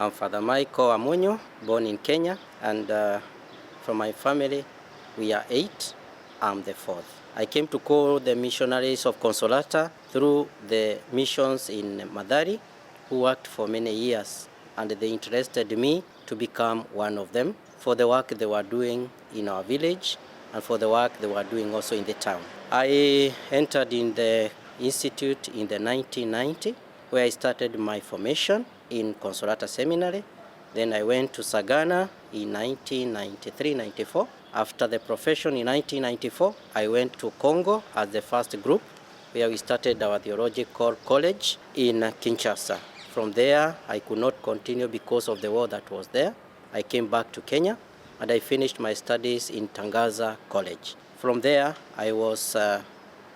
I'm Father Michael Wamunyu, born in Kenya, and from my family, we are 8. I'm the 4th. I came to call the missionaries of Consolata through the missions in Mathari, who worked for many years, and they interested me to become one of them for the work they were doing in our village and for the work they were doing also in the town. I entered in the institute in the 1990, where I started my formation in Consolata Seminary. Then I went to Sagana in 1993-94. After the profession in 1994, I went to Congo as the first group, where we started our theological college in Kinshasa. From there, I could not continue because of the war that was there. I came back to Kenya, and I finished my studies in Tangaza College. From there, I was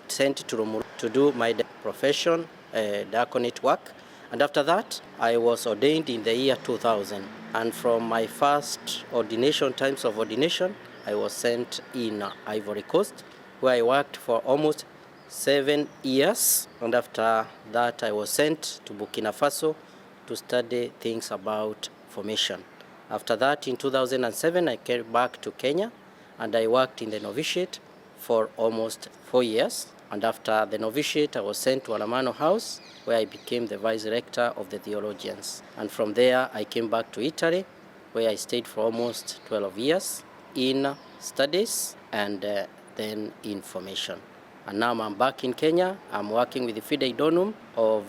sent to Roma to do my profession, diaconate work. And after that, I was ordained in the year 2000. And from my first ordination, times of ordination, I was sent in Ivory Coast, where I worked for almost 7 years. And after that, I was sent to Burkina Faso to study things about formation. After that, in 2007, I came back to Kenya, and I worked in the novitiate for almost 4 years. And after the novitiate, I was sent to Alamano House, where I became the vice rector of the theologians. And from there, I came back to Italy, where I stayed for almost 12 years in studies and then in formation. And now I'm back in Kenya. I'm working with the Fidei Donum of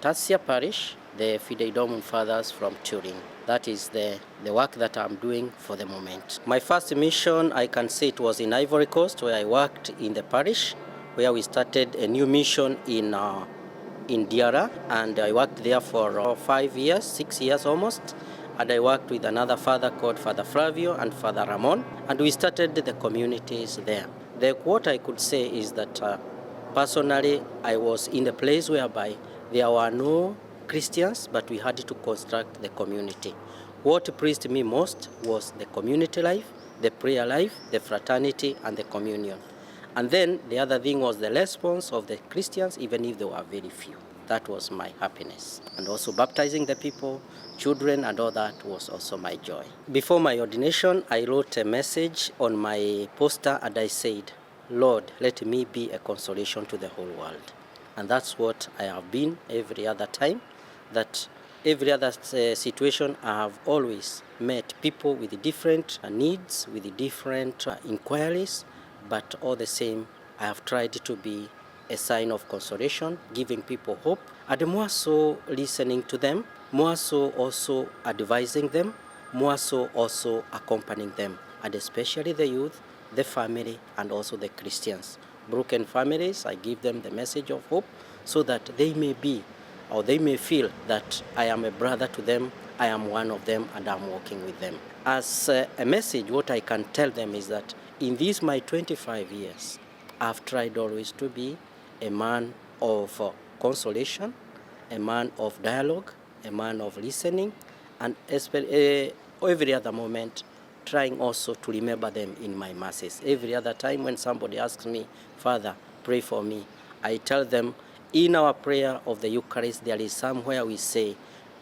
Tassia Parish, the Fidei Donum Fathers from Turin. That is the work that I'm doing for the moment. My first mission, I can say it was in Ivory Coast, where I worked in the parish, where we started a new mission in Diara, and I worked there for 5 years, 6 years almost, and I worked with another father called Father Flavio and Father Ramon, and we started the communities there. What I could say is that personally, I was in a place whereby there were no Christians, but we had to construct the community. What pleased me most was the community life, the prayer life, the fraternity, and the communion. And then the other thing was the response of the Christians, even if there were very few. That was my happiness. And also baptizing the people, children, and all that was also my joy. Before my ordination, I wrote a message on my poster, and I said, "Lord, let me be a consolation to the whole world." And that's what I have been every other time, that every other situation I have always met people with different needs, with different inquiries, but all the same, I have tried to be a sign of consolation, giving people hope, and more so listening to them, more so also advising them, more so also accompanying them, and especially the youth, the family, and also the Christians. Broken families, I give them the message of hope so that they may be, or they may feel that I am a brother to them, I am one of them, and I'm walking with them. As a message, what I can tell them is that in these my 25 years, I've tried always to be a man of consolation, a man of dialogue, a man of listening, and every other moment trying also to remember them in my masses. Every other time when somebody asks me, "Father, pray for me," I tell them in our prayer of the Eucharist, there is somewhere we say,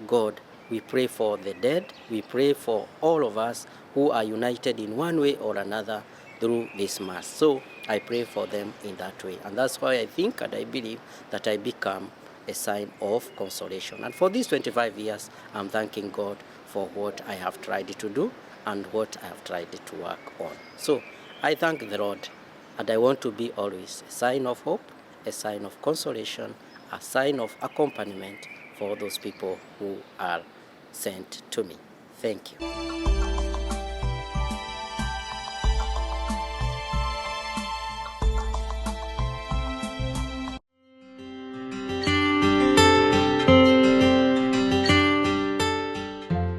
"God, we pray for the dead, we pray for all of us who are united in one way or another through this Mass." So I pray for them in that way. And that's why I think and I believe that I become a sign of consolation. And for these 25 years, I'm thanking God for what I have tried to do and what I have tried to work on. So I thank the Lord, and I want to be always a sign of hope, a sign of consolation, a sign of accompaniment for those people who are sent to me. Thank you.